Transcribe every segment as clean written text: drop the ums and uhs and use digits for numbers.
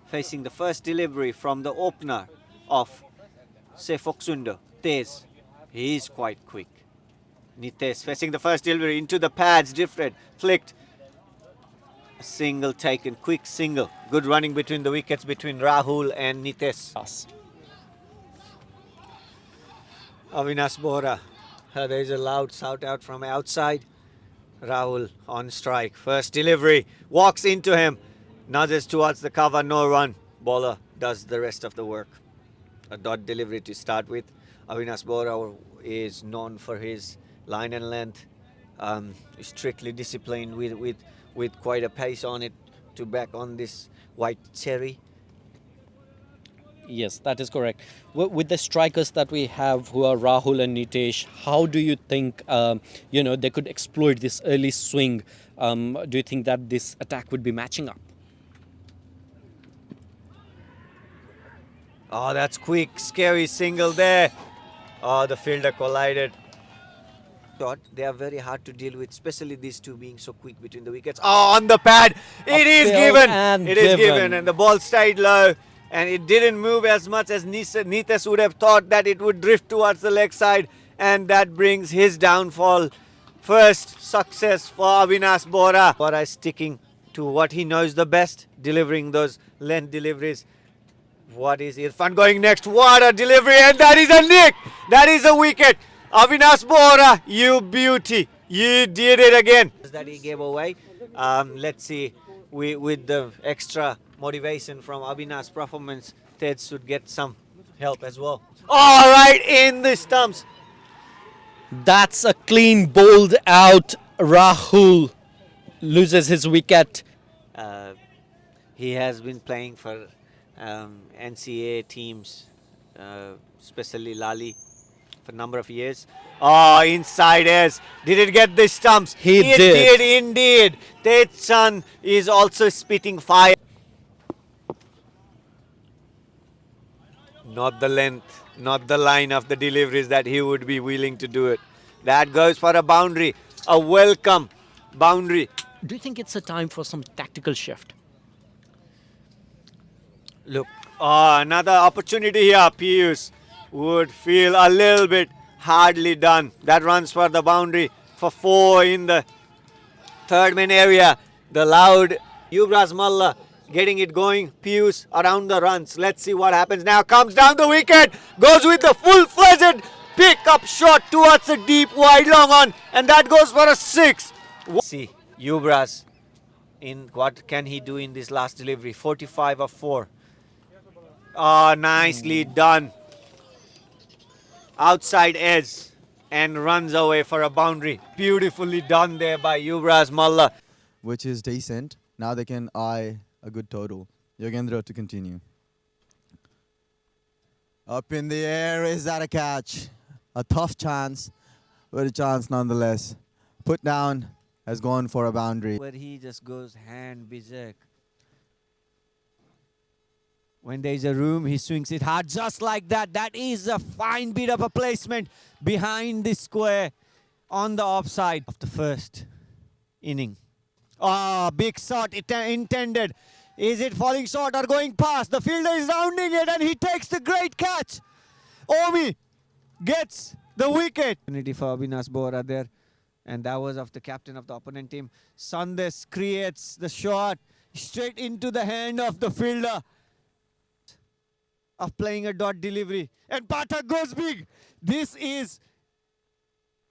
facing the first delivery from the opener of, say, Phoksundo. Tez, he is quite quick. Nitesh facing the first delivery into the pads, different, flicked. A single taken, quick single. Good running between the wickets between Rahul and Nitesh. Avinash Bohra. There is a loud shout out from outside. Rahul on strike. First delivery. Walks into him. Nudges towards the cover. No run. Bowler does the rest of the work. A dot delivery to start with. Avinash Bohra is known for his line and length. Strictly disciplined with quite a pace on it to back on this white cherry. Yes, that is correct. With the strikers that we have, who are Rahul and Nitesh, how do you think they could exploit this early swing? Do you think that this attack would be matching up? Oh, that's quick, scary single there. Oh, the fielder collided. They are very hard to deal with, especially these two being so quick between the wickets. Oh, on the pad, it is given. It is given, and the ball stayed low. And it didn't move as much as Nitesh would have thought that it would drift towards the leg side. And that brings his downfall. First success for Avinash Bohra. Bohra is sticking to what he knows the best, delivering those length deliveries. What is Irfan going next? What a delivery, and that is a nick. That is a wicket. Avinash Bohra, you beauty. You did it again. That he gave away. Let's see, with the extra motivation from Avinash's performance, Ted should get some help as well. All right, in the stumps. That's a clean bowled out. Rahul loses his wicket. He has been playing for NCA teams, especially Lali, for a number of years. Oh, inside edge. Did it get the stumps? It did indeed. Ted's son is also spitting fire. Not the length, not the line of the deliveries that he would be willing to do it. That goes for a boundary, a welcome boundary. Do you think it's a time for some tactical shift? Look, another opportunity here. Piyush would feel a little bit hardly done. That runs for the boundary for 4 in the third man area. The loud Yuvraj Malla getting it going. Piyush around the runs. Let's see what happens now. Comes down the wicket. Goes with the full-fledged pick-up shot towards the deep wide long on. And that goes for a 6. See, Yuvraj, in what can he do in this last delivery? 45 of 4. Nicely done. Outside edge and runs away for a boundary. Beautifully done there by Yuvraj Malla. Which is decent. Now they can eye a good total. Yogendra to continue. Up in the air, is that a catch? A tough chance, but a chance nonetheless. Put down has gone for a boundary. Where he just goes hand berserk. When there is a room, he swings it hard just like that. That is a fine bit of a placement behind the square on the offside of the first inning. Oh, big shot intended. Is it falling short or going past? The fielder is rounding it and he takes the great catch. Omi gets the wicket. Opportunity for Avinash Bohra there. And that was of the captain of the opponent team. Sandesh creates the shot straight into the hand of the fielder. Of playing a dot delivery. And Pathak goes big. This is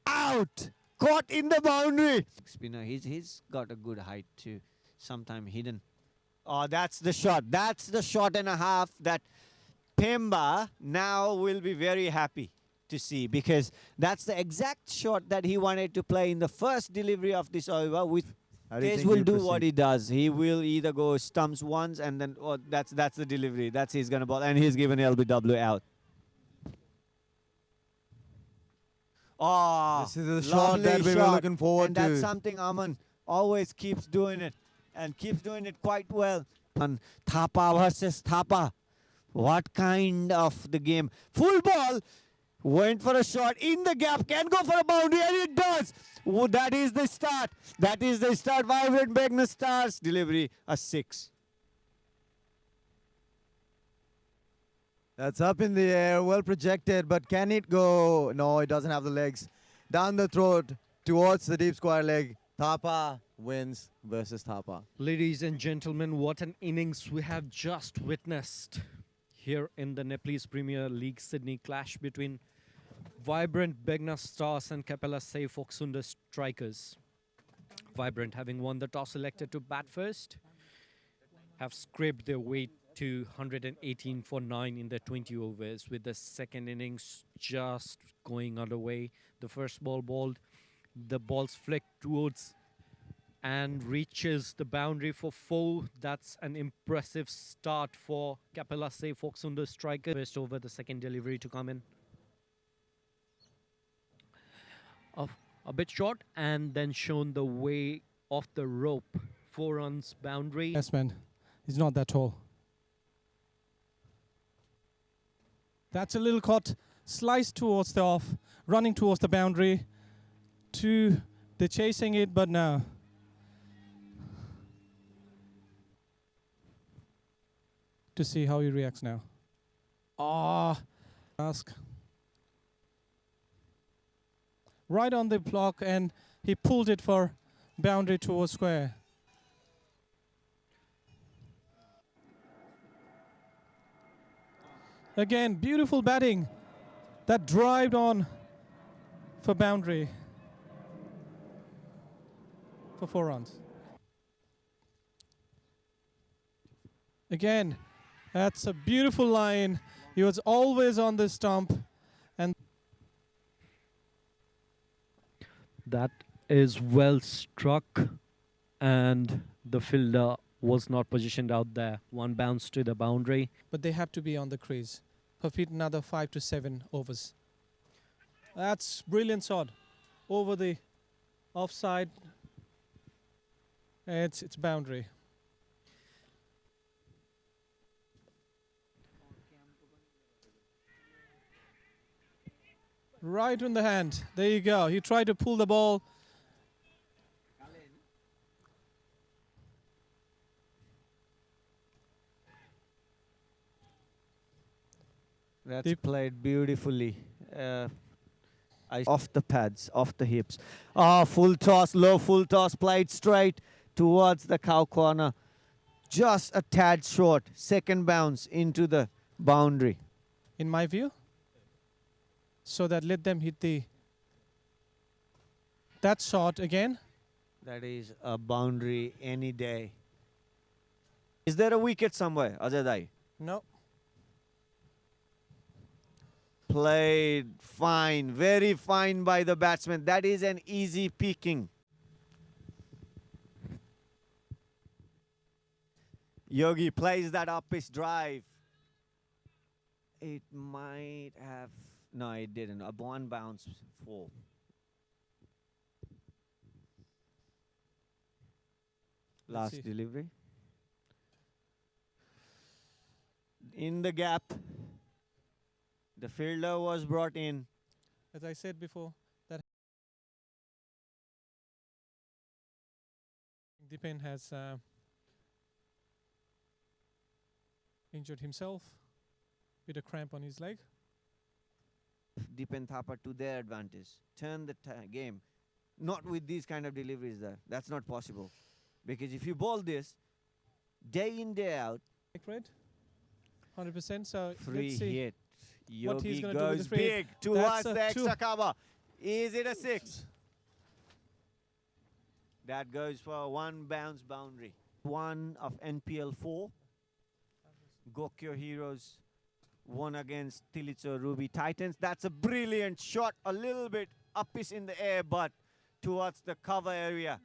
out. Caught in the boundary. Spinner, he's got a good height too. Sometime hidden. Oh, that's the shot. That's the shot and a half that Pemba now will be very happy to see, because that's the exact shot that he wanted to play in the first delivery of this over. With Tej will do what he does. He will either go stumps once and then that's the delivery. That's he's gonna ball, and he's given LBW out. Oh, this is the shot that we were looking forward to. And that's something Aman always keeps doing it, and keeps doing it quite well. And Thapa versus Thapa. What kind of the game? Full ball. Went for a shot in the gap. Can go for a boundary, and it does. Oh, that is the start. That is the start. Vibrant Begnas Stars. Delivery, a 6. That's up in the air, well projected, but can it go? No, it doesn't have the legs. Down the throat towards the deep square leg. Thapa wins versus Thapa. Ladies and gentlemen, what an innings we have just witnessed here in the Nepalese Premier League Sydney clash between vibrant Begnas Stars and Capella Phoksundo strikers. Vibrant, having won the toss, elected to bat first, have scraped their way to 118 for 9 in the 20 overs, with the second innings just going underway. The first ball bowled, the ball's flicked towards and reaches the boundary for 4. That's an impressive start for Capella Phoksundo striker. First over, the second delivery to come in. A bit short, and then shown the way off the rope. 4 runs boundary. Yes, man. He's not that tall. That's a little caught. Sliced towards the off. Running towards the boundary. They're chasing it, but no. To see how he reacts now. Ask. Right on the block, and he pulled it for boundary towards square. Again, beautiful batting. That drived on for boundary for 4 runs. Again, that's a beautiful line. He was always on the stump, and That is well struck, and the fielder was not positioned out there. One bounce to the boundary. but they have to be on the crease. Repeat another 5 to 7 overs. That's brilliant shot over the offside. It's boundary. Right in the hand. There you go. He tried to pull the ball. That's Deep. played beautifully. Off the pads, off the hips. Ah, full toss, low full toss, played straight towards the cow corner. Just a tad short. Second bounce into the boundary. In my view, so that let them hit that shot again. That is a boundary any day. Is there a wicket somewhere, Ajay? No. Played fine, very fine by the batsman. That is an easy picking. Yogi plays that up his drive. It might have... No, it didn't. A one bounce 4. Last see. delivery. In the gap. The fielder was brought in. As I said before, that Dipen has injured himself with a cramp on his leg. Deepen Thapa to their advantage. Turn the game. Not with these kind of deliveries there. That's not possible. Because if you bowl this, day in, day out, Red, 100%. So free let's see. hit. what he's Yogi gonna do with goes the free hit. big towards That's a the two. extra cover. Is it a 6? That goes for a 1 bounce boundary. 1 of NPL 4. Gokyo Heroes won against Tilitso Ruby Titans. That's a brilliant shot. A little bit up is in the air, but towards the cover area.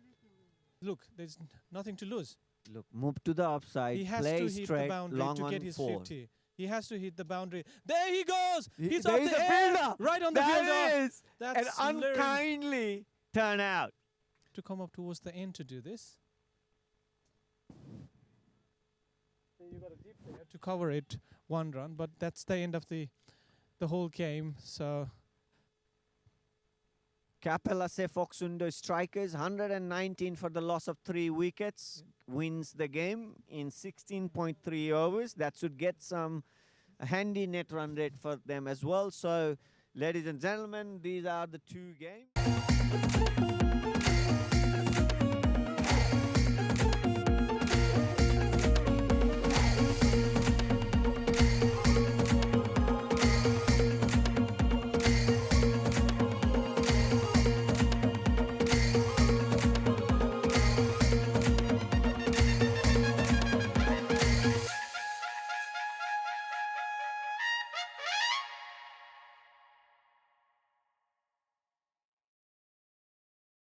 Look, there's nothing to lose. Look, move to the upside. He has play to hit the straight, boundary long to on get his 4. 50. He has to hit the boundary. There he goes. He's There off is the a air, fielder. right on the That fielder. is That's an learned unkindly turn out. to come up towards the end to do this. You got a deep there to cover it, 1 run, but that's the end of the whole game. So Capella Phoksundo strikers, 119 for the loss of 3 wickets, wins the game in 16.3 overs. That should get some a handy net run rate for them as well. So, ladies and gentlemen, these are the two games.